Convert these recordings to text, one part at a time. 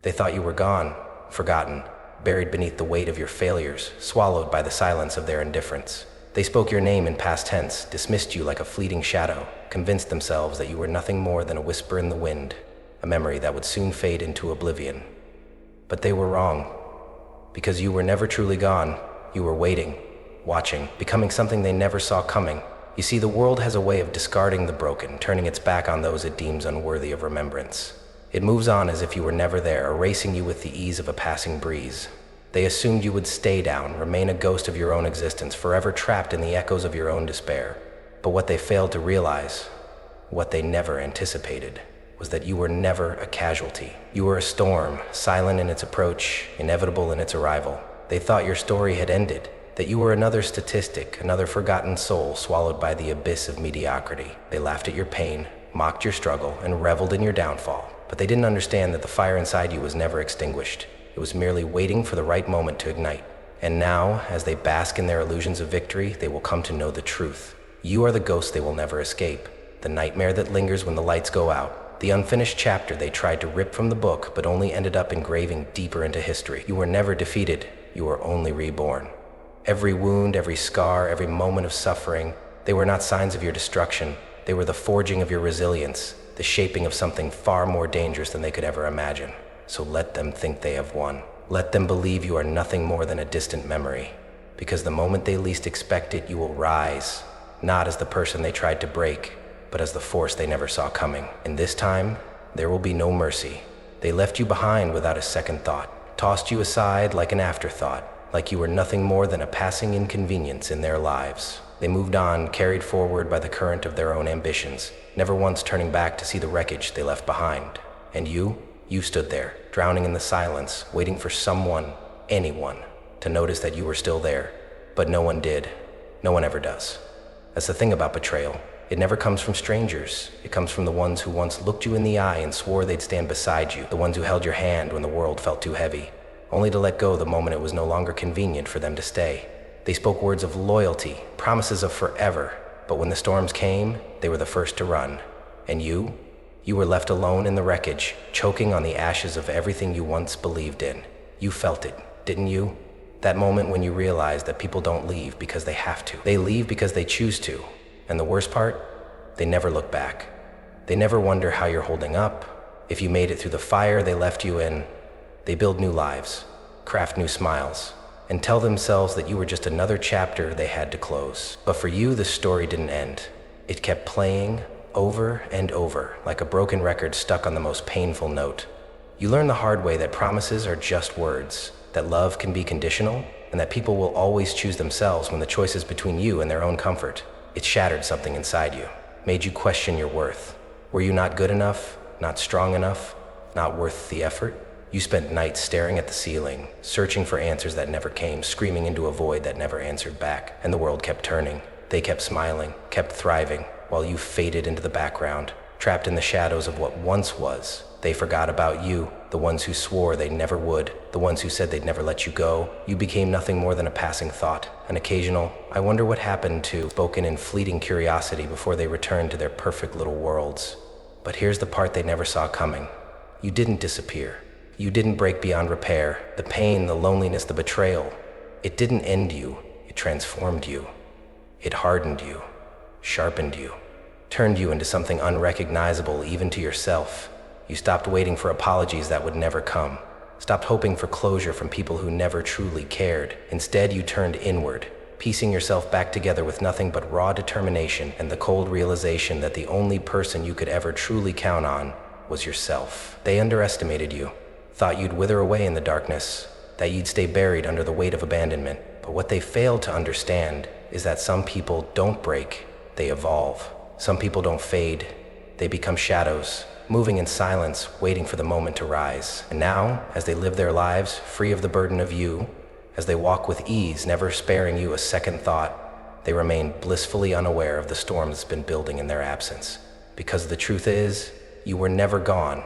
They thought you were gone, forgotten, buried beneath the weight of your failures, swallowed by the silence of their indifference. They spoke your name in past tense, dismissed you like a fleeting shadow, convinced themselves that you were nothing more than a whisper in the wind, a memory that would soon fade into oblivion. But they were wrong, because you were never truly gone. You were waiting, watching, becoming something they never saw coming. You see, the world has a way of discarding the broken, turning its back on those it deems unworthy of remembrance. It moves on as if you were never there, erasing you with the ease of a passing breeze. They assumed you would stay down, remain a ghost of your own existence, forever trapped in the echoes of your own despair. But what they failed to realize, what they never anticipated, was that you were never a casualty. You were a storm, silent in its approach, inevitable in its arrival. They thought your story had ended, that you were another statistic, another forgotten soul swallowed by the abyss of mediocrity. They laughed at your pain, mocked your struggle, and reveled in your downfall. But they didn't understand that the fire inside you was never extinguished. It was merely waiting for the right moment to ignite. And now, as they bask in their illusions of victory, they will come to know the truth. You are the ghost they will never escape, the nightmare that lingers when the lights go out, the unfinished chapter they tried to rip from the book but only ended up engraving deeper into history. You were never defeated, you were only reborn. Every wound, every scar, every moment of suffering, they were not signs of your destruction. They were the forging of your resilience, the shaping of something far more dangerous than they could ever imagine. So let them think they have won. Let them believe you are nothing more than a distant memory. Because the moment they least expect it, you will rise, not as the person they tried to break, but as the force they never saw coming. And this time, there will be no mercy. They left you behind without a second thought, tossed you aside like an afterthought, like you were nothing more than a passing inconvenience in their lives. They moved on, carried forward by the current of their own ambitions, never once turning back to see the wreckage they left behind. And you stood there, drowning in the silence, waiting for someone, anyone, to notice that you were still there. But no one did. No one ever does. That's the thing about betrayal. It never comes from strangers. It comes from the ones who once looked you in the eye and swore they'd stand beside you, the ones who held your hand when the world felt too heavy, only to let go the moment it was no longer convenient for them to stay. They spoke words of loyalty, promises of forever, but when the storms came, they were the first to run. And you were left alone in the wreckage, choking on the ashes of everything you once believed in. You felt it, didn't you? That moment when you realized that people don't leave because they have to. They leave because they choose to. And the worst part? They never look back. They never wonder how you're holding up, if you made it through the fire they left you in. They build new lives, craft new smiles, and tell themselves that you were just another chapter they had to close. But for you, the story didn't end. It kept playing over and over, like a broken record stuck on the most painful note. You learn the hard way that promises are just words, that love can be conditional, and that people will always choose themselves when the choice is between you and their own comfort. It shattered something inside you, made you question your worth. Were you not good enough, not strong enough, not worth the effort? You spent nights staring at the ceiling, searching for answers that never came, screaming into a void that never answered back. And the world kept turning. They kept smiling, kept thriving, while you faded into the background, trapped in the shadows of what once was. They forgot about you, the ones who swore they never would, the ones who said they'd never let you go. You became nothing more than a passing thought, an occasional, I wonder what happened to, spoken in fleeting curiosity before they returned to their perfect little worlds. But here's the part they never saw coming. You didn't disappear. You didn't break beyond repair. The pain, the loneliness, the betrayal, it didn't end you. It transformed you. It hardened you, sharpened you, turned you into something unrecognizable even to yourself. You stopped waiting for apologies that would never come, stopped hoping for closure from people who never truly cared. Instead, you turned inward, piecing yourself back together with nothing but raw determination and the cold realization that the only person you could ever truly count on was yourself. They underestimated you, thought you'd wither away in the darkness, that you'd stay buried under the weight of abandonment. But what they failed to understand is that some people don't break, they evolve. Some people don't fade, they become shadows, moving in silence, waiting for the moment to rise. And now, as they live their lives, free of the burden of you, as they walk with ease, never sparing you a second thought, they remain blissfully unaware of the storm that's been building in their absence. Because the truth is, you were never gone.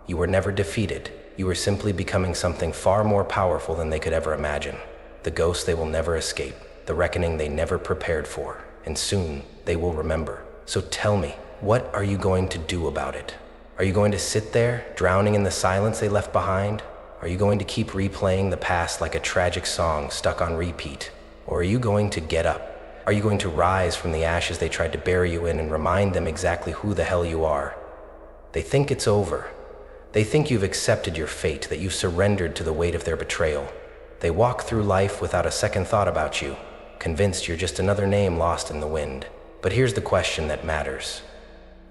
You were never defeated. You were simply becoming something far more powerful than they could ever imagine. The ghost they will never escape, the reckoning they never prepared for, and soon they will remember. So tell me, what are you going to do about it? Are you going to sit there, drowning in the silence they left behind? Are you going to keep replaying the past like a tragic song stuck on repeat? Or are you going to get up? Are you going to rise from the ashes they tried to bury you in and remind them exactly who the hell you are? They think it's over. They think you've accepted your fate, that you've surrendered to the weight of their betrayal. They walk through life without a second thought about you, convinced you're just another name lost in the wind. But here's the question that matters.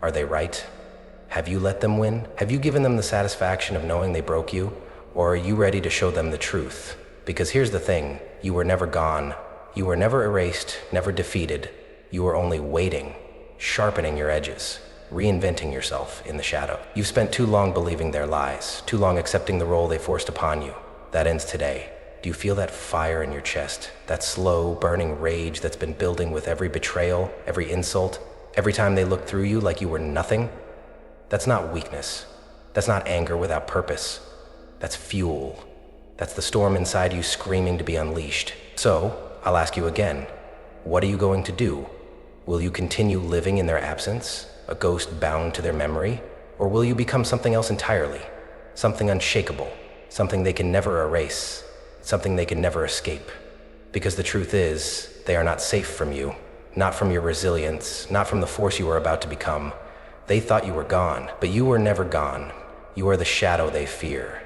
Are they right? Have you let them win? Have you given them the satisfaction of knowing they broke you? Or are you ready to show them the truth? Because here's the thing, you were never gone. You were never erased, never defeated. You were only waiting, sharpening your edges, reinventing yourself in the shadow. You've spent too long believing their lies, too long accepting the role they forced upon you. That ends today. Do you feel that fire in your chest? That slow, burning rage that's been building with every betrayal, every insult, every time they looked through you like you were nothing? That's not weakness. That's not anger without purpose. That's fuel. That's the storm inside you screaming to be unleashed. So, I'll ask you again, what are you going to do? Will you continue living in their absence, a ghost bound to their memory? Or will you become something else entirely? Something unshakable, something they can never erase, something they can never escape. Because the truth is, they are not safe from you, not from your resilience, not from the force you are about to become. They thought you were gone, but you were never gone. You are the shadow they fear.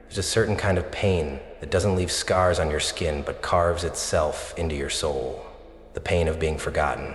There's a certain kind of pain that doesn't leave scars on your skin, but carves itself into your soul. The pain of being forgotten.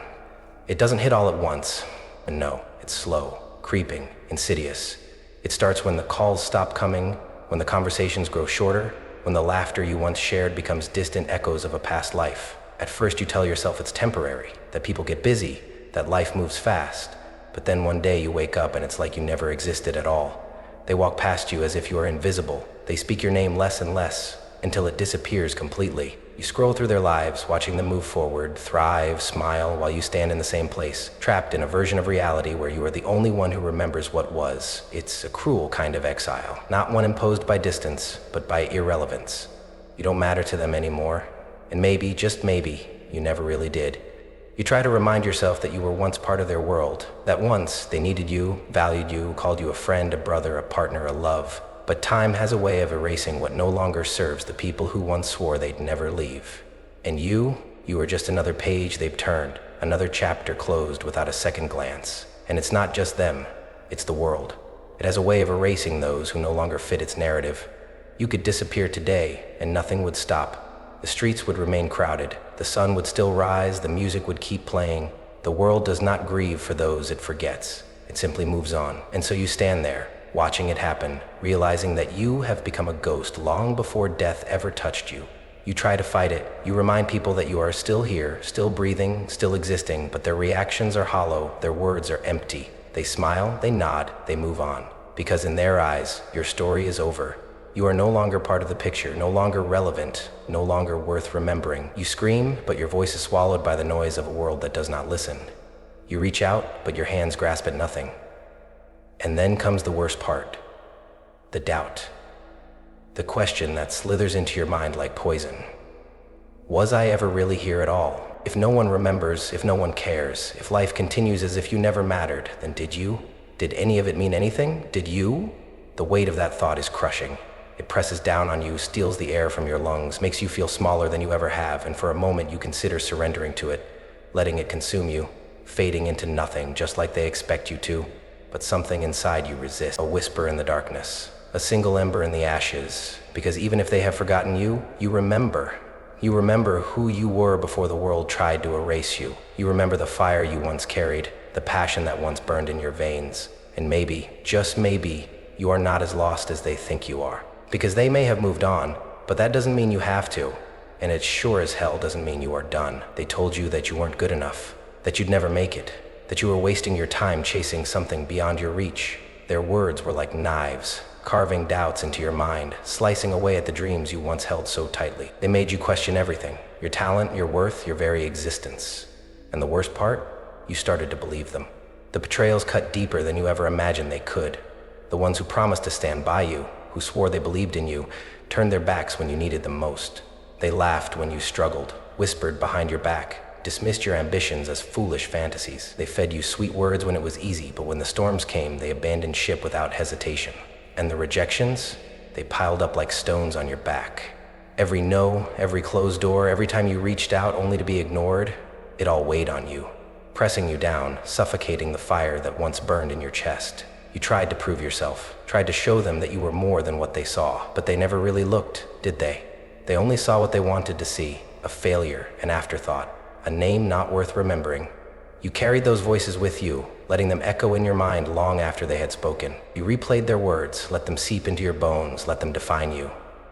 It doesn't hit all at once, and no, it's slow, creeping, insidious. It starts when the calls stop coming, when the conversations grow shorter, when the laughter you once shared becomes distant echoes of a past life. At first you tell yourself it's temporary, that people get busy, that life moves fast. But then one day you wake up and it's like you never existed at all. They walk past you as if you are invisible. They speak your name less and less, until it disappears completely. You scroll through their lives, watching them move forward, thrive, smile, while you stand in the same place, trapped in a version of reality where you are the only one who remembers what was. It's a cruel kind of exile, not one imposed by distance, but by irrelevance. You don't matter to them anymore, and maybe, just maybe, you never really did. You try to remind yourself that you were once part of their world, that once they needed you, valued you, called you a friend, a brother, a partner, a love. But time has a way of erasing what no longer serves the people who once swore they'd never leave. And you are just another page they've turned, another chapter closed without a second glance. And it's not just them, it's the world. It has a way of erasing those who no longer fit its narrative. You could disappear today, and nothing would stop. The streets would remain crowded, the sun would still rise, the music would keep playing. The world does not grieve for those it forgets. It simply moves on. And so you stand there, watching it happen, realizing that you have become a ghost long before death ever touched you. You try to fight it. You remind people that you are still here, still breathing, still existing, but their reactions are hollow, their words are empty. They smile, they nod, they move on. Because in their eyes, your story is over. You are no longer part of the picture, no longer relevant, no longer worth remembering. You scream, but your voice is swallowed by the noise of a world that does not listen. You reach out, but your hands grasp at nothing. And then comes the worst part, the doubt. The question that slithers into your mind like poison. Was I ever really here at all? If no one remembers, if no one cares, if life continues as if you never mattered, then did you? Did any of it mean anything? Did you? The weight of that thought is crushing. It presses down on you, steals the air from your lungs, makes you feel smaller than you ever have, and for a moment you consider surrendering to it, letting it consume you, fading into nothing just like they expect you to. But something inside you resists, a whisper in the darkness, a single ember in the ashes, because even if they have forgotten you, you remember. You remember who you were before the world tried to erase you. You remember the fire you once carried, the passion that once burned in your veins. And maybe, just maybe, you are not as lost as they think you are. Because they may have moved on, but that doesn't mean you have to. And it sure as hell doesn't mean you are done. They told you that you weren't good enough, that you'd never make it, that you were wasting your time chasing something beyond your reach. Their words were like knives, carving doubts into your mind, slicing away at the dreams you once held so tightly. They made you question everything, your talent, your worth, your very existence. And the worst part? You started to believe them. The betrayals cut deeper than you ever imagined they could. The ones who promised to stand by you, who swore they believed in you, turned their backs when you needed them most. They laughed when you struggled, whispered behind your back, dismissed your ambitions as foolish fantasies. They fed you sweet words when it was easy, but when the storms came, they abandoned ship without hesitation. And the rejections? They piled up like stones on your back. Every no, every closed door, every time you reached out only to be ignored, it all weighed on you, pressing you down, suffocating the fire that once burned in your chest. You tried to prove yourself, tried to show them that you were more than what they saw, but they never really looked, did they? They only saw what they wanted to see, a failure, an afterthought, a name not worth remembering. You carried those voices with you, letting them echo in your mind long after they had spoken. You replayed their words, let them seep into your bones, let them define you.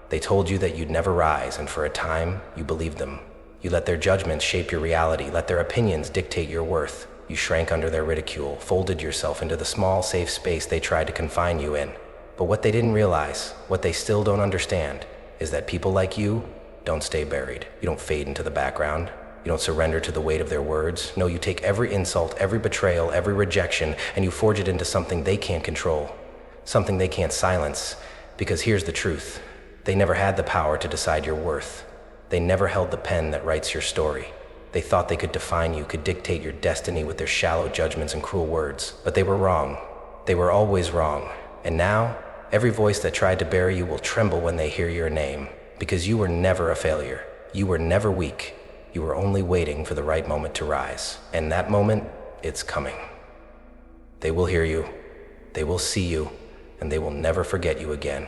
They told you that you'd never rise, and for a time, you believed them. You let their judgments shape your reality, let their opinions dictate your worth. You shrank under their ridicule, folded yourself into the small, safe space they tried to confine you in. But what they didn't realize, what they still don't understand, is that people like you don't stay buried. You don't fade into the background. You don't surrender to the weight of their words. No, you take every insult, every betrayal, every rejection, and you forge it into something they can't control, something they can't silence. Because here's the truth. They never had the power to decide your worth. They never held the pen that writes your story. They thought they could define you, could dictate your destiny with their shallow judgments and cruel words. But they were wrong. They were always wrong. And now, every voice that tried to bury you will tremble when they hear your name. Because you were never a failure. You were never weak. You were only waiting for the right moment to rise. And that moment, it's coming. They will hear you. They will see you. And they will never forget you again.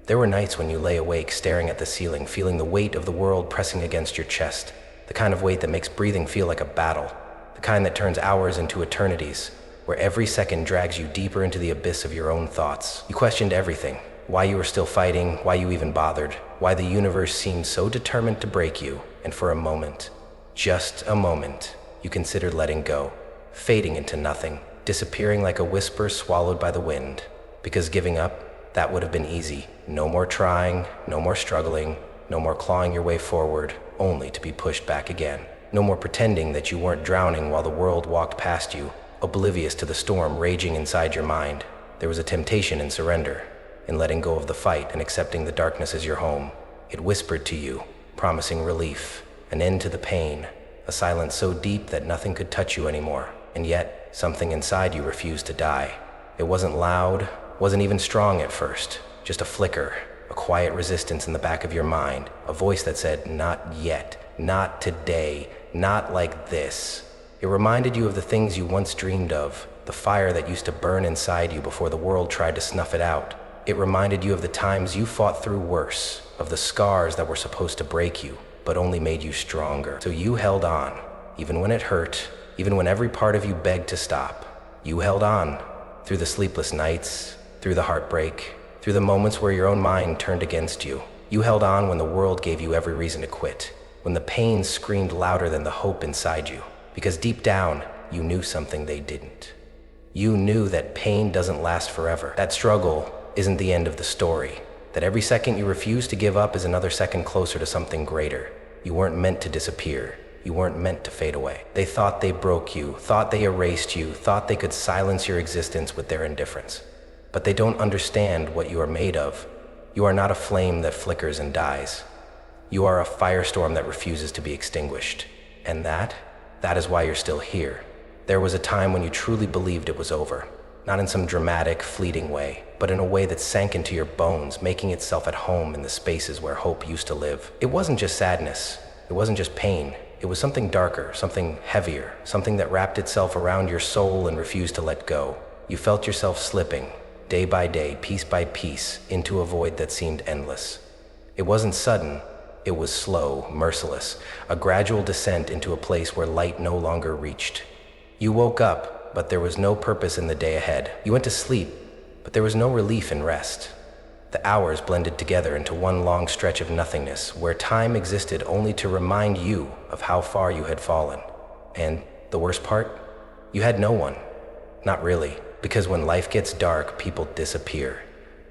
There were nights when you lay awake, staring at the ceiling, feeling the weight of the world pressing against your chest. The kind of weight that makes breathing feel like a battle. The kind that turns hours into eternities, where every second drags you deeper into the abyss of your own thoughts. You questioned everything. Why you were still fighting, why you even bothered, why the universe seemed so determined to break you. And for a moment, just a moment, you considered letting go, fading into nothing, disappearing like a whisper swallowed by the wind. Because giving up, that would have been easy. No more trying, no more struggling, no more clawing your way forward, only to be pushed back again. No more pretending that you weren't drowning while the world walked past you, oblivious to the storm raging inside your mind. There was a temptation in surrender, in letting go of the fight and accepting the darkness as your home. It whispered to you, promising relief, an end to the pain, a silence so deep that nothing could touch you anymore. And yet, something inside you refused to die. It wasn't loud, wasn't even strong at first, just a flicker, a quiet resistance in the back of your mind, a voice that said, not yet, not today, not like this. It reminded you of the things you once dreamed of, the fire that used to burn inside you before the world tried to snuff it out. It reminded you of the times you fought through worse, of the scars that were supposed to break you, but only made you stronger. So you held on, even when it hurt, even when every part of you begged to stop. You held on, through the sleepless nights, through the heartbreak, through the moments where your own mind turned against you. You held on when the world gave you every reason to quit, when the pain screamed louder than the hope inside you. Because deep down, you knew something they didn't. You knew that pain doesn't last forever. That struggle isn't the end of the story. That every second you refuse to give up is another second closer to something greater. You weren't meant to disappear. You weren't meant to fade away. They thought they broke you, thought they erased you, thought they could silence your existence with their indifference. But they don't understand what you are made of. You are not a flame that flickers and dies. You are a firestorm that refuses to be extinguished. And that is why you're still here. There was a time when you truly believed it was over. Not in some dramatic, fleeting way, but in a way that sank into your bones, making itself at home in the spaces where hope used to live. It wasn't just sadness. It wasn't just pain. It was something darker, something heavier, something that wrapped itself around your soul and refused to let go. You felt yourself slipping, day by day, piece by piece, into a void that seemed endless. It wasn't sudden. It was slow, merciless, a gradual descent into a place where light no longer reached. You woke up, but there was no purpose in the day ahead. You went to sleep, but there was no relief in rest. The hours blended together into one long stretch of nothingness, where time existed only to remind you of how far you had fallen. And the worst part? You had no one. Not really, because when life gets dark, people disappear.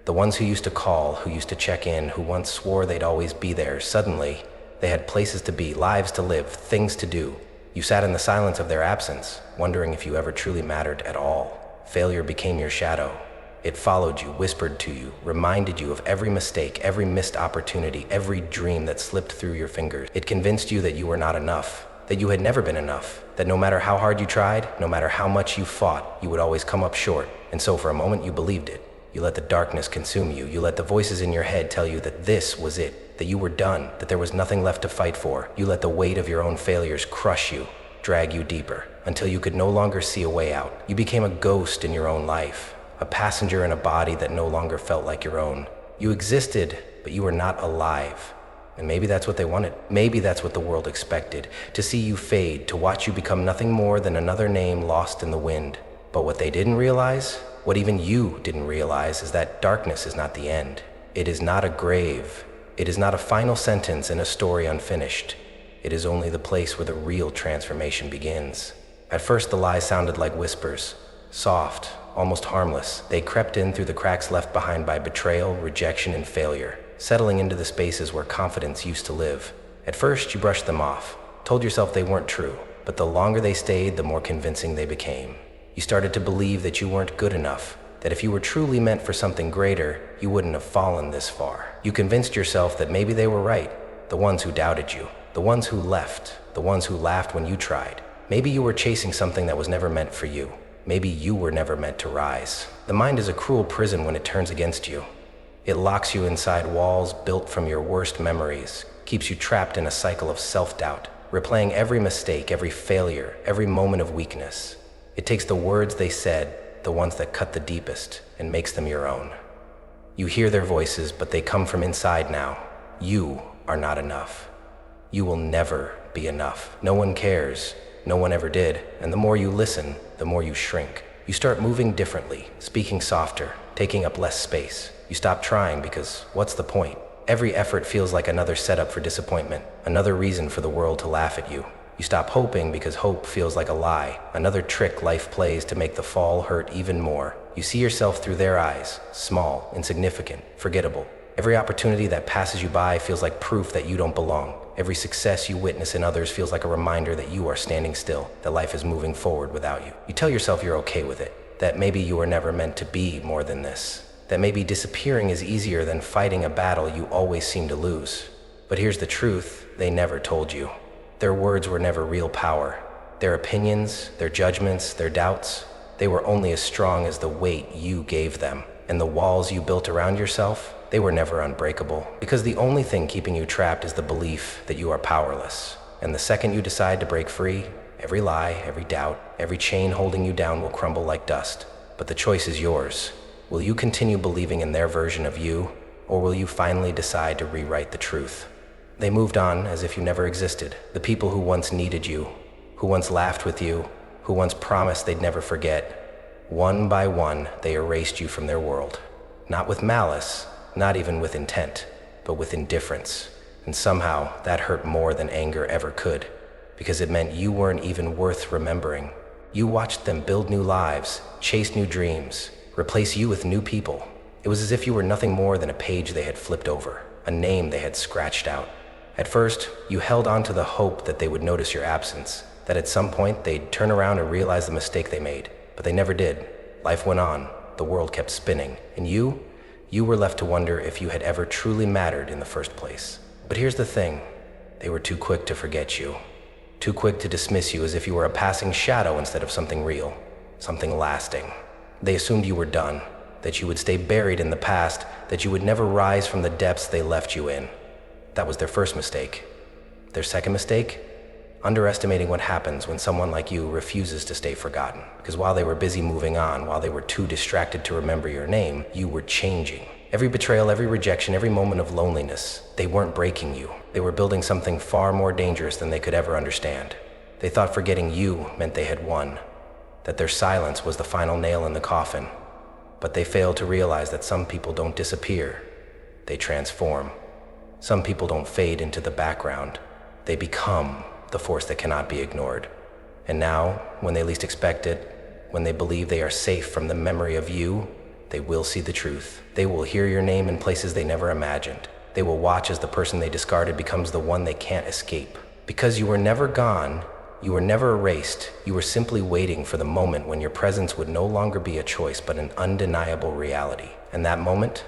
The ones who used to call, who used to check in, who once swore they'd always be there, suddenly, they had places to be, lives to live, things to do. You sat in the silence of their absence, wondering if you ever truly mattered at all. Failure became your shadow. It followed you, whispered to you, reminded you of every mistake, every missed opportunity, every dream that slipped through your fingers. It convinced you that you were not enough, that you had never been enough, that no matter how hard you tried, no matter how much you fought, you would always come up short. And so for a moment you believed it. You let the darkness consume you. You let the voices in your head tell you that this was it, that you were done, that there was nothing left to fight for. You let the weight of your own failures crush you, drag you deeper, until you could no longer see a way out. You became a ghost in your own life, a passenger in a body that no longer felt like your own. You existed, but you were not alive. And maybe that's what they wanted. Maybe that's what the world expected, to see you fade, to watch you become nothing more than another name lost in the wind. But what they didn't realize, what even you didn't realize, is that darkness is not the end. It is not a grave. It is not a final sentence in a story unfinished. It is only the place where the real transformation begins. At first, the lies sounded like whispers, soft, almost harmless. They crept in through the cracks left behind by betrayal, rejection, and failure, settling into the spaces where confidence used to live. At first, you brushed them off, told yourself they weren't true, but the longer they stayed, the more convincing they became. You started to believe that you weren't good enough, that if you were truly meant for something greater, you wouldn't have fallen this far. You convinced yourself that maybe they were right, the ones who doubted you, the ones who left, the ones who laughed when you tried. Maybe you were chasing something that was never meant for you. Maybe you were never meant to rise. The mind is a cruel prison when it turns against you. It locks you inside walls built from your worst memories, keeps you trapped in a cycle of self-doubt, replaying every mistake, every failure, every moment of weakness. It takes the words they said, the ones that cut the deepest, and makes them your own. You hear their voices, but they come from inside now. You are not enough. You will never be enough. No one cares. No one ever did. And the more you listen, the more you shrink. You start moving differently, speaking softer, taking up less space. You stop trying because what's the point? Every effort feels like another setup for disappointment, another reason for the world to laugh at you. You stop hoping because hope feels like a lie, another trick life plays to make the fall hurt even more. You see yourself through their eyes, small, insignificant, forgettable. Every opportunity that passes you by feels like proof that you don't belong. Every success you witness in others feels like a reminder that you are standing still, that life is moving forward without you. You tell yourself you're okay with it, that maybe you were never meant to be more than this, that maybe disappearing is easier than fighting a battle you always seem to lose. But here's the truth, they never told you. Their words were never real power. Their opinions, their judgments, their doubts, they were only as strong as the weight you gave them. And the walls you built around yourself, they were never unbreakable. Because the only thing keeping you trapped is the belief that you are powerless. And the second you decide to break free, every lie, every doubt, every chain holding you down will crumble like dust. But the choice is yours. Will you continue believing in their version of you, or will you finally decide to rewrite the truth? They moved on as if you never existed. The people who once needed you, who once laughed with you, who once promised they'd never forget, one by one, they erased you from their world. Not with malice, not even with intent, but with indifference. And somehow, that hurt more than anger ever could, because it meant you weren't even worth remembering. You watched them build new lives, chase new dreams, replace you with new people. It was as if you were nothing more than a page they had flipped over, a name they had scratched out. At first, you held on to the hope that they would notice your absence, that at some point they'd turn around and realize the mistake they made. But they never did. Life went on, the world kept spinning, and you were left to wonder if you had ever truly mattered in the first place. But here's the thing, they were too quick to forget you, too quick to dismiss you as if you were a passing shadow instead of something real, something lasting. They assumed you were done, that you would stay buried in the past, that you would never rise from the depths they left you in. That was their first mistake. Their second mistake? Underestimating what happens when someone like you refuses to stay forgotten. Because while they were busy moving on, while they were too distracted to remember your name, you were changing. Every betrayal, every rejection, every moment of loneliness, they weren't breaking you. They were building something far more dangerous than they could ever understand. They thought forgetting you meant they had won, that their silence was the final nail in the coffin. But they failed to realize that some people don't disappear, they transform. Some people don't fade into the background, they become the force that cannot be ignored. And now, when they least expect it, when they believe they are safe from the memory of you, they will see the truth. They will hear your name in places they never imagined. They will watch as the person they discarded becomes the one they can't escape. Because you were never gone, you were never erased, you were simply waiting for the moment when your presence would no longer be a choice but an undeniable reality. And that moment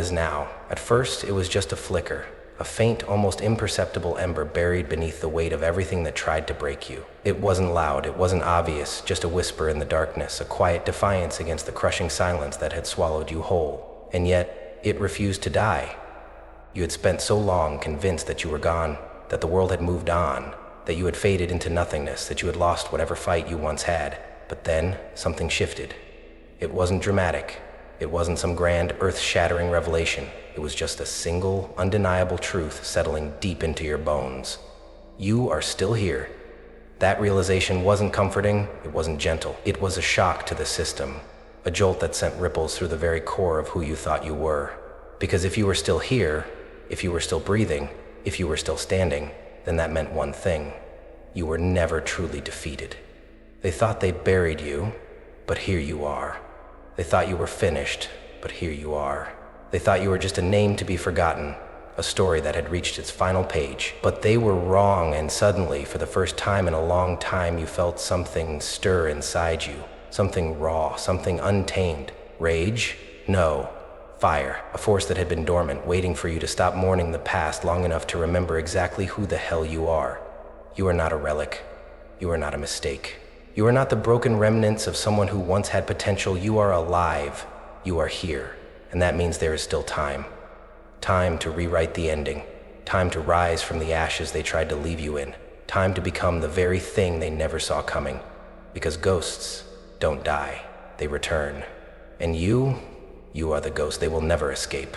is now. At first, it was just a flicker, a faint, almost imperceptible ember buried beneath the weight of everything that tried to break you. It wasn't loud, it wasn't obvious, just a whisper in the darkness, a quiet defiance against the crushing silence that had swallowed you whole. And yet, it refused to die. You had spent so long convinced that you were gone, that the world had moved on, that you had faded into nothingness, that you had lost whatever fight you once had. But then, something shifted. It wasn't dramatic. It wasn't some grand, earth-shattering revelation. It was just a single, undeniable truth settling deep into your bones. You are still here. That realization wasn't comforting, it wasn't gentle. It was a shock to the system, a jolt that sent ripples through the very core of who you thought you were. Because if you were still here, if you were still breathing, if you were still standing, then that meant one thing. You were never truly defeated. They thought they'd buried you, but here you are. They thought you were finished, but here you are. They thought you were just a name to be forgotten, a story that had reached its final page. But they were wrong, and suddenly, for the first time in a long time, you felt something stir inside you. Something raw, something untamed. Rage? No. Fire, a force that had been dormant, waiting for you to stop mourning the past long enough to remember exactly who the hell you are. You are not a relic. You are not a mistake. You are not the broken remnants of someone who once had potential. You are alive. You are here. And that means there is still time. Time to rewrite the ending. Time to rise from the ashes they tried to leave you in. Time to become the very thing they never saw coming. Because ghosts don't die. They return. And you are the ghost they will never escape.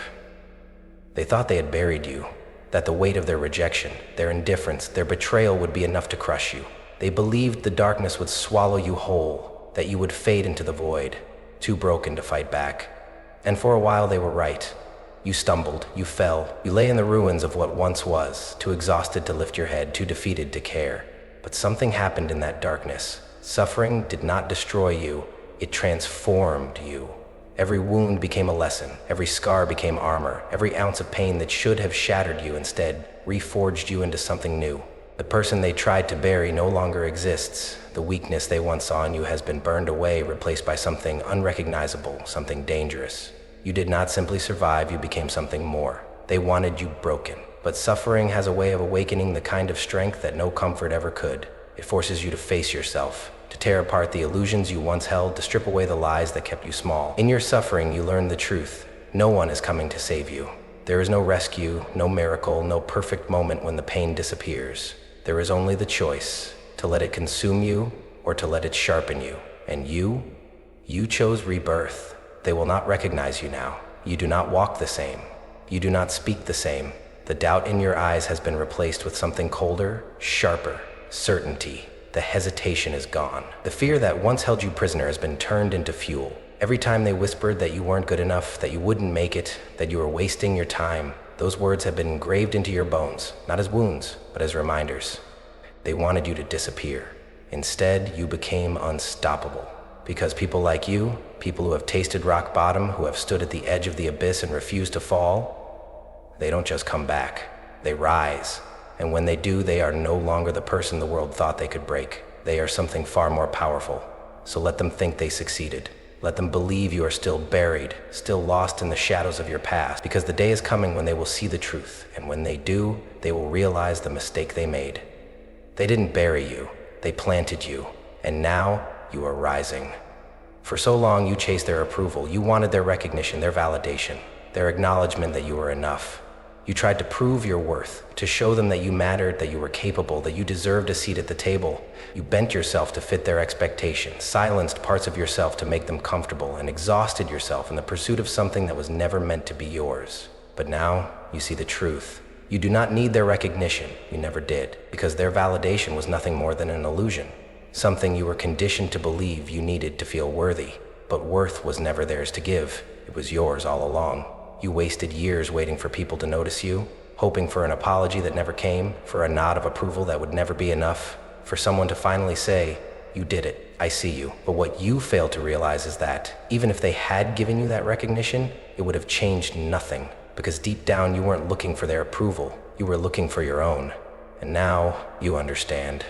They thought they had buried you, that the weight of their rejection, their indifference, their betrayal would be enough to crush you. They believed the darkness would swallow you whole, that you would fade into the void, too broken to fight back. And for a while they were right. You stumbled, you fell, you lay in the ruins of what once was, too exhausted to lift your head, too defeated to care. But something happened in that darkness. Suffering did not destroy you, it transformed you. Every wound became a lesson, every scar became armor, every ounce of pain that should have shattered you instead reforged you into something new. The person they tried to bury no longer exists. The weakness they once saw in you has been burned away, replaced by something unrecognizable, something dangerous. You did not simply survive, you became something more. They wanted you broken. But suffering has a way of awakening the kind of strength that no comfort ever could. It forces you to face yourself, to tear apart the illusions you once held, to strip away the lies that kept you small. In your suffering, you learn the truth. No one is coming to save you. There is no rescue, no miracle, no perfect moment when the pain disappears. There is only the choice to let it consume you or to let it sharpen you. And you chose rebirth. They will not recognize you now. You do not walk the same. You do not speak the same. The doubt in your eyes has been replaced with something colder, sharper, certainty. The hesitation is gone. The fear that once held you prisoner has been turned into fuel. Every time they whispered that you weren't good enough, that you wouldn't make it, that you were wasting your time, those words have been engraved into your bones, not as wounds, but as reminders. They wanted you to disappear. Instead, you became unstoppable. Because people like you, people who have tasted rock bottom, who have stood at the edge of the abyss and refused to fall, they don't just come back, they rise. And when they do, they are no longer the person the world thought they could break. They are something far more powerful. So let them think they succeeded. Let them believe you are still buried, still lost in the shadows of your past, because the day is coming when they will see the truth, and when they do, they will realize the mistake they made. They didn't bury you, they planted you, and now you are rising. For so long you chased their approval, you wanted their recognition, their validation, their acknowledgement that you were enough. You tried to prove your worth, to show them that you mattered, that you were capable, that you deserved a seat at the table. You bent yourself to fit their expectations, silenced parts of yourself to make them comfortable, and exhausted yourself in the pursuit of something that was never meant to be yours. But now, you see the truth. You do not need their recognition, you never did, because their validation was nothing more than an illusion. Something you were conditioned to believe you needed to feel worthy. But worth was never theirs to give, it was yours all along. You wasted years waiting for people to notice you, hoping for an apology that never came, for a nod of approval that would never be enough, for someone to finally say, "You did it, I see you." But what you fail to realize is that, even if they had given you that recognition, it would have changed nothing, because deep down you weren't looking for their approval, you were looking for your own. And now, you understand.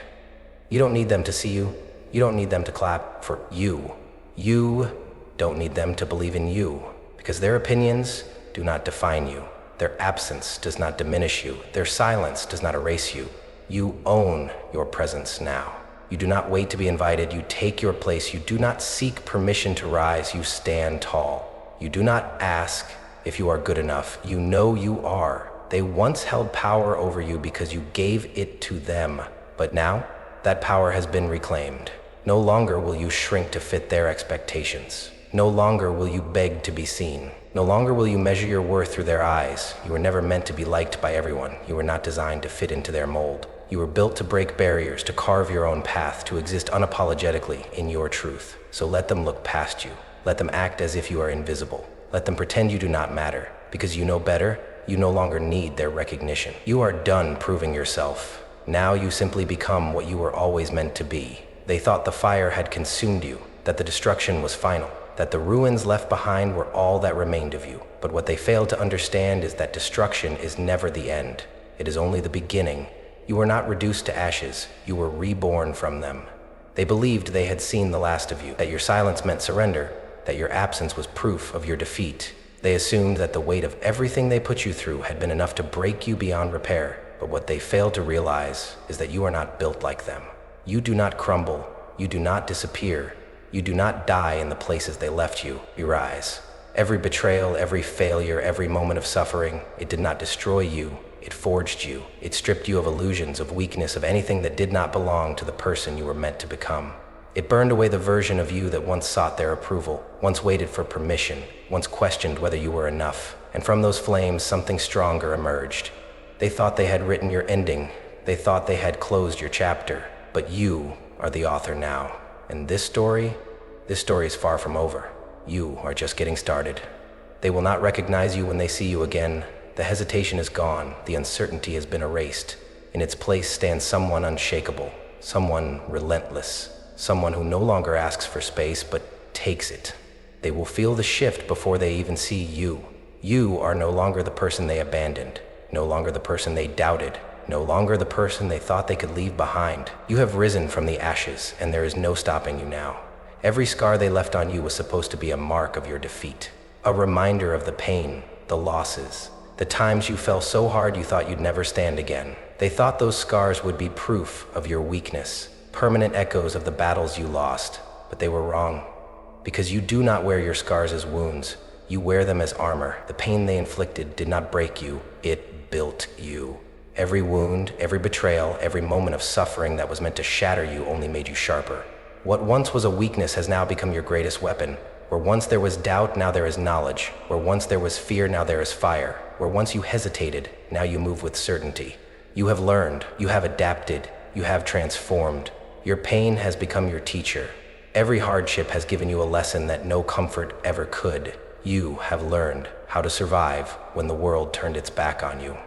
You don't need them to see you, you don't need them to clap for you. You don't need them to believe in you, because their opinions do not define you. Their absence does not diminish you. Their silence does not erase you. You own your presence now. You do not wait to be invited. You take your place. You do not seek permission to rise. You stand tall. You do not ask if you are good enough. You know you are. They once held power over you because you gave it to them. But now, that power has been reclaimed. No longer will you shrink to fit their expectations. No longer will you beg to be seen. No longer will you measure your worth through their eyes. You were never meant to be liked by everyone. You were not designed to fit into their mold. You were built to break barriers, to carve your own path, to exist unapologetically in your truth. So let them look past you. Let them act as if you are invisible. Let them pretend you do not matter. Because you know better, you no longer need their recognition. You are done proving yourself. Now you simply become what you were always meant to be. They thought the fire had consumed you, that the destruction was final, that the ruins left behind were all that remained of you. But what they failed to understand is that destruction is never the end. It is only the beginning. You were not reduced to ashes, you were reborn from them. They believed they had seen the last of you, that your silence meant surrender, that your absence was proof of your defeat. They assumed that the weight of everything they put you through had been enough to break you beyond repair. But what they failed to realize is that you are not built like them. You do not crumble, you do not disappear, you do not die in the places they left you. You rise. Every betrayal, every failure, every moment of suffering, it did not destroy you. It forged you. It stripped you of illusions, of weakness, of anything that did not belong to the person you were meant to become. It burned away the version of you that once sought their approval, once waited for permission, once questioned whether you were enough. And from those flames, something stronger emerged. They thought they had written your ending. They thought they had closed your chapter. But you are the author now. And this story is far from over. You are just getting started. They will not recognize you when they see you again. The hesitation is gone. The uncertainty has been erased. In its place stands someone unshakable, someone relentless, someone who no longer asks for space but takes it. They will feel the shift before they even see you. You are no longer the person they abandoned, no longer the person they doubted, no longer the person they thought they could leave behind. You have risen from the ashes, and there is no stopping you now. Every scar they left on you was supposed to be a mark of your defeat, a reminder of the pain, the losses, the times you fell so hard you thought you'd never stand again. They thought those scars would be proof of your weakness, permanent echoes of the battles you lost, but they were wrong. Because you do not wear your scars as wounds, you wear them as armor. The pain they inflicted did not break you, it built you. Every wound, every betrayal, every moment of suffering that was meant to shatter you only made you sharper. What once was a weakness has now become your greatest weapon. Where once there was doubt, now there is knowledge. Where once there was fear, now there is fire. Where once you hesitated, now you move with certainty. You have learned, you have adapted, you have transformed. Your pain has become your teacher. Every hardship has given you a lesson that no comfort ever could. You have learned how to survive when the world turned its back on you,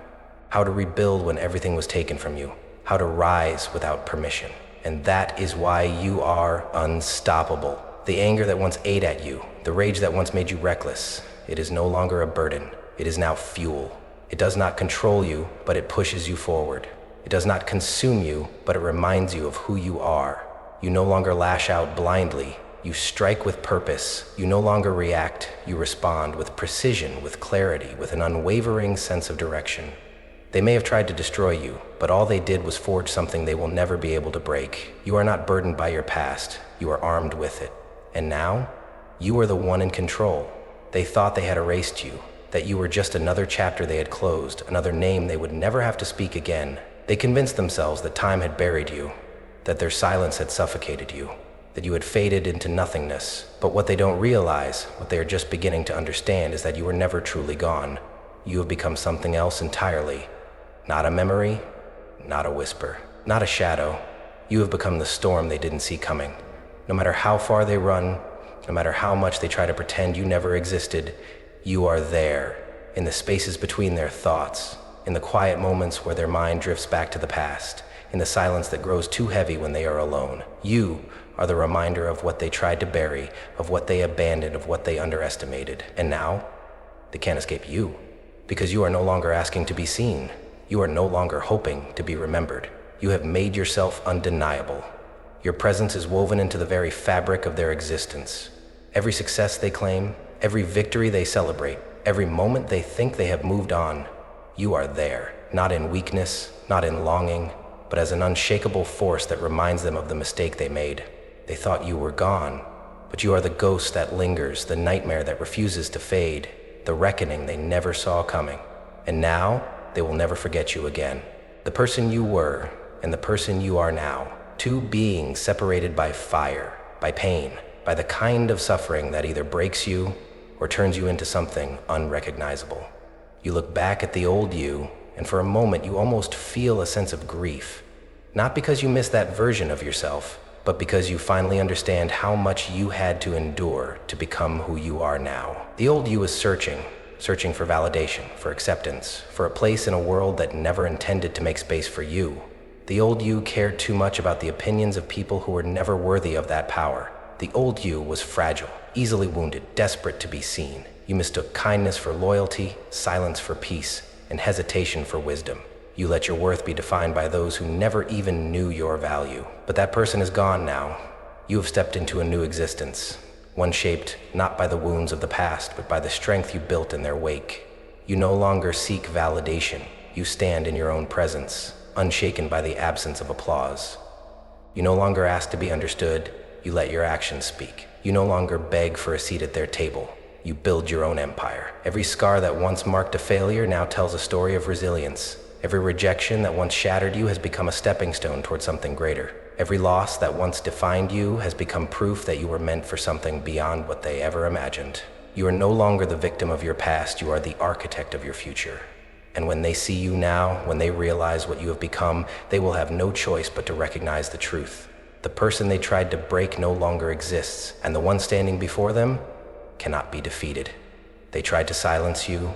how to rebuild when everything was taken from you, how to rise without permission. And that is why you are unstoppable. The anger that once ate at you, the rage that once made you reckless, it is no longer a burden. It is now fuel. It does not control you, but it pushes you forward. It does not consume you, but it reminds you of who you are. You no longer lash out blindly. You strike with purpose. You no longer react. You respond with precision, with clarity, with an unwavering sense of direction. They may have tried to destroy you, but all they did was forge something they will never be able to break. You are not burdened by your past. You are armed with it. And now, you are the one in control. They thought they had erased you, that you were just another chapter they had closed, another name they would never have to speak again. They convinced themselves that time had buried you, that their silence had suffocated you, that you had faded into nothingness. But what they don't realize, what they are just beginning to understand, is that you were never truly gone. You have become something else entirely. Not a memory, not a whisper, not a shadow. You have become the storm they didn't see coming. No matter how far they run, no matter how much they try to pretend you never existed, you are there, in the spaces between their thoughts, in the quiet moments where their mind drifts back to the past, in the silence that grows too heavy when they are alone. You are the reminder of what they tried to bury, of what they abandoned, of what they underestimated. And now, they can't escape you, because you are no longer asking to be seen. You are no longer hoping to be remembered. You have made yourself undeniable. Your presence is woven into the very fabric of their existence. Every success they claim, every victory they celebrate, Every moment they think they have moved on, you are there, not in weakness, not in longing, but as an unshakable force that reminds them of the mistake they made. They thought you were gone, but you are the ghost that lingers, the nightmare that refuses to fade, the reckoning they never saw coming. And now, they will never forget you again. The person you were and the person you are now, two beings separated by fire, by pain, by the kind of suffering that either breaks you or turns you into something unrecognizable. You look back at the old you, and for a moment you almost feel a sense of grief. Not because you miss that version of yourself, but because you finally understand how much you had to endure to become who you are now. The old you is searching for validation, for acceptance, for a place in a world that never intended to make space for you. The old you cared too much about the opinions of people who were never worthy of that power. The old you was fragile, easily wounded, desperate to be seen. You mistook kindness for loyalty, silence for peace, and hesitation for wisdom. You let your worth be defined by those who never even knew your value. But that person is gone now. You have stepped into a new existence, one shaped not by the wounds of the past, but by the strength you built in their wake. You no longer seek validation. You stand in your own presence, unshaken by the absence of applause. You no longer ask to be understood. You let your actions speak. You no longer beg for a seat at their table. You build your own empire. Every scar that once marked a failure now tells a story of resilience. Every rejection that once shattered you has become a stepping stone toward something greater. Every loss that once defined you has become proof that you were meant for something beyond what they ever imagined. You are no longer the victim of your past, you are the architect of your future. And when they see you now, when they realize what you have become, they will have no choice but to recognize the truth. The person they tried to break no longer exists, and the one standing before them cannot be defeated. They tried to silence you.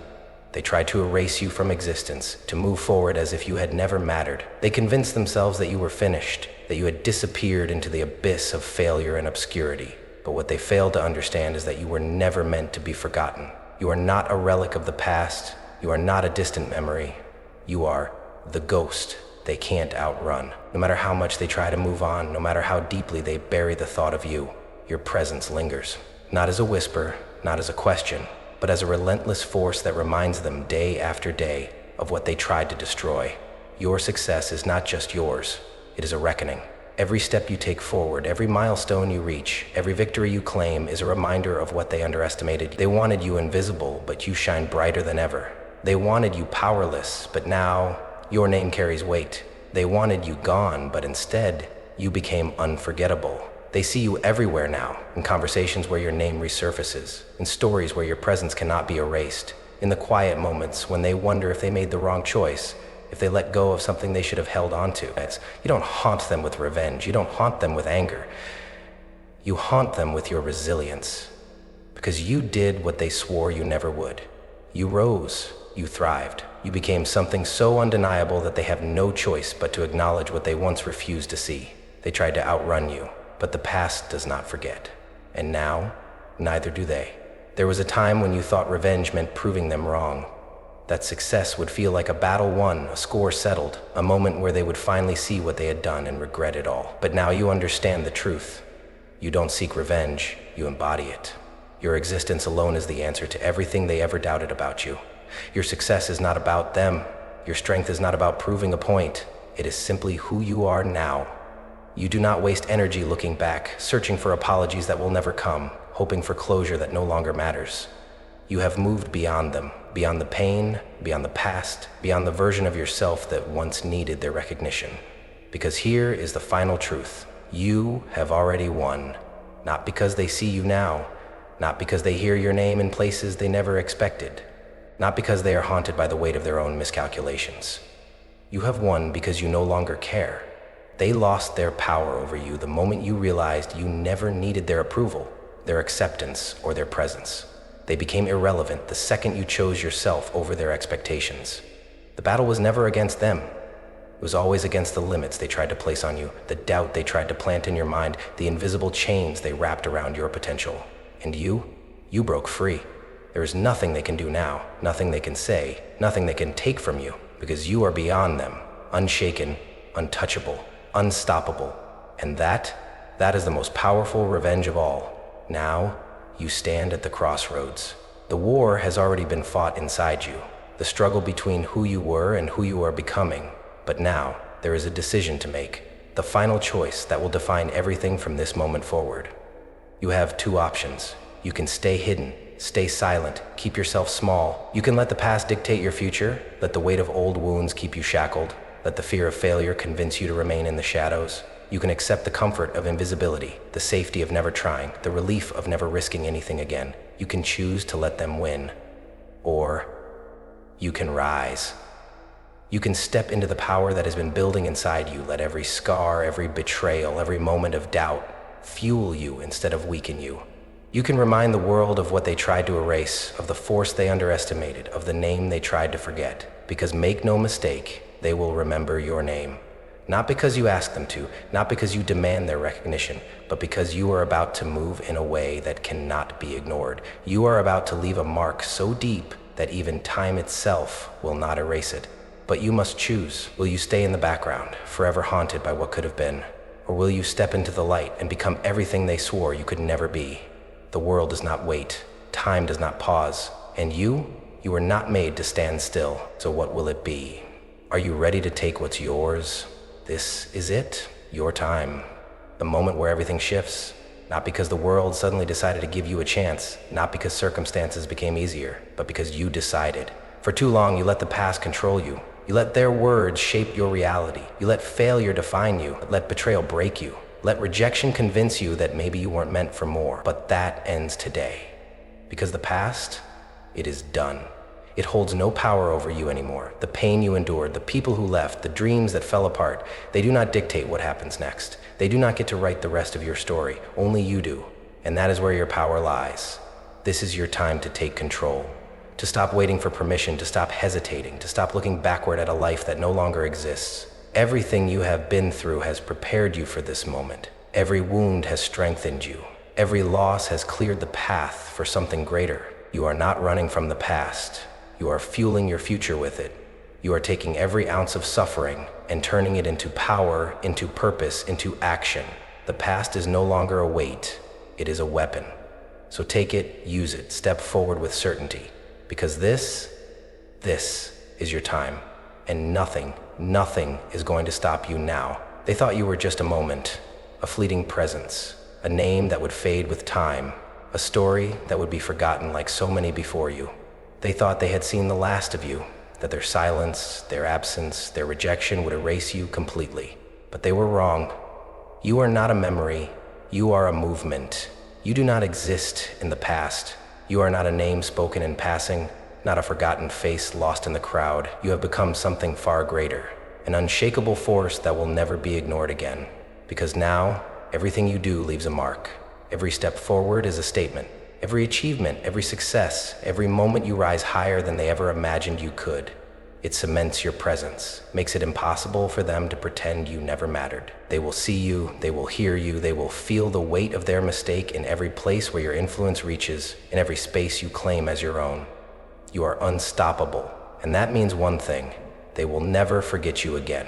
They tried to erase you from existence, to move forward as if you had never mattered. They convinced themselves that you were finished, that you had disappeared into the abyss of failure and obscurity. But what they failed to understand is that you were never meant to be forgotten. You are not a relic of the past. You are not a distant memory. You are the ghost they can't outrun. No matter how much they try to move on, no matter how deeply they bury the thought of you, your presence lingers. Not as a whisper, not as a question, but as a relentless force that reminds them day after day of what they tried to destroy. Your success is not just yours, it is a reckoning. Every step you take forward, every milestone you reach, every victory you claim is a reminder of what they underestimated. They wanted you invisible, but you shine brighter than ever. They wanted you powerless, but now your name carries weight. They wanted you gone, but instead, you became unforgettable. They see you everywhere now, in conversations where your name resurfaces, in stories where your presence cannot be erased, in the quiet moments when they wonder if they made the wrong choice, if they let go of something they should have held on to. You don't haunt them with revenge. You don't haunt them with anger. You haunt them with your resilience, because you did what they swore you never would. You rose. You thrived. You became something so undeniable that they have no choice but to acknowledge what they once refused to see. They tried to outrun you, but the past does not forget. And now, neither do they. There was a time when you thought revenge meant proving them wrong, that success would feel like a battle won, a score settled, a moment where they would finally see what they had done and regret it all. But now you understand the truth. You don't seek revenge, you embody it. Your existence alone is the answer to everything they ever doubted about you. Your success is not about them. Your strength is not about proving a point. It is simply who you are now. You do not waste energy looking back, searching for apologies that will never come, hoping for closure that no longer matters. You have moved beyond them, beyond the pain, beyond the past, beyond the version of yourself that once needed their recognition. Because here is the final truth. You have already won, not because they see you now, not because they hear your name in places they never expected, not because they are haunted by the weight of their own miscalculations. You have won because you no longer care. They lost their power over you the moment you realized you never needed their approval, their acceptance, or their presence. They became irrelevant the second you chose yourself over their expectations. The battle was never against them. It was always against the limits they tried to place on you, the doubt they tried to plant in your mind, the invisible chains they wrapped around your potential. And you broke free. There is nothing they can do now, nothing they can say, nothing they can take from you, because you are beyond them, unshaken, untouchable, unstoppable. And that is the most powerful revenge of all. Now, you stand at the crossroads. The war has already been fought inside you, the struggle between who you were and who you are becoming. But now, there is a decision to make, the final choice that will define everything from this moment forward. You have two options. You can stay hidden, stay silent, keep yourself small. You can let the past dictate your future, let the weight of old wounds keep you shackled, let the fear of failure convince you to remain in the shadows. You can accept the comfort of invisibility, the safety of never trying, the relief of never risking anything again. You can choose to let them win. Or you can rise. You can step into the power that has been building inside you. Let every scar, every betrayal, every moment of doubt fuel you instead of weaken you. You can remind the world of what they tried to erase, of the force they underestimated, of the name they tried to forget. Because make no mistake, they will remember your name. Not because you ask them to, not because you demand their recognition, but because you are about to move in a way that cannot be ignored. You are about to leave a mark so deep that even time itself will not erase it. But you must choose. Will you stay in the background, forever haunted by what could have been? Or will you step into the light and become everything they swore you could never be? The world does not wait. Time does not pause. And you are not made to stand still. So what will it be? Are you ready to take what's yours? This is it, your time. The moment where everything shifts. Not because the world suddenly decided to give you a chance, not because circumstances became easier, but because you decided. For too long, you let the past control you. You let their words shape your reality. You let failure define you. Let betrayal break you. Let rejection convince you that maybe you weren't meant for more. But that ends today. Because the past, it is done. It holds no power over you anymore. The pain you endured, the people who left, the dreams that fell apart, they do not dictate what happens next. They do not get to write the rest of your story. Only you do. And that is where your power lies. This is your time to take control. To stop waiting for permission, to stop hesitating, to stop looking backward at a life that no longer exists. Everything you have been through has prepared you for this moment. Every wound has strengthened you. Every loss has cleared the path for something greater. You are not running from the past. You are fueling your future with it. You are taking every ounce of suffering and turning it into power, into purpose, into action. The past is no longer a weight. It is a weapon. So take it, use it, step forward with certainty. Because this is your time. And nothing is going to stop you now. They thought you were just a moment, a fleeting presence, a name that would fade with time, a story that would be forgotten like so many before you. They thought they had seen the last of you, that their silence, their absence, their rejection would erase you completely. But they were wrong. You are not a memory. You are a movement. You do not exist in the past. You are not a name spoken in passing, not a forgotten face lost in the crowd. You have become something far greater, an unshakable force that will never be ignored again. Because now, everything you do leaves a mark. Every step forward is a statement. Every achievement, every success, every moment you rise higher than they ever imagined you could. It cements your presence, makes it impossible for them to pretend you never mattered. They will see you, they will hear you, they will feel the weight of their mistake in every place where your influence reaches, in every space you claim as your own. You are unstoppable, and that means one thing: they will never forget you again.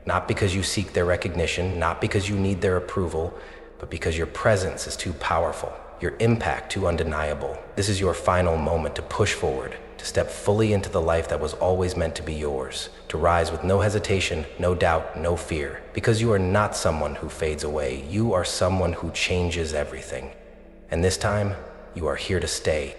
Not because you seek their recognition, not because you need their approval, but because your presence is too powerful, your impact too undeniable. This is your final moment to push forward, to step fully into the life that was always meant to be yours, to rise with no hesitation, no doubt, no fear. Because you are not someone who fades away, you are someone who changes everything. And this time, you are here to stay.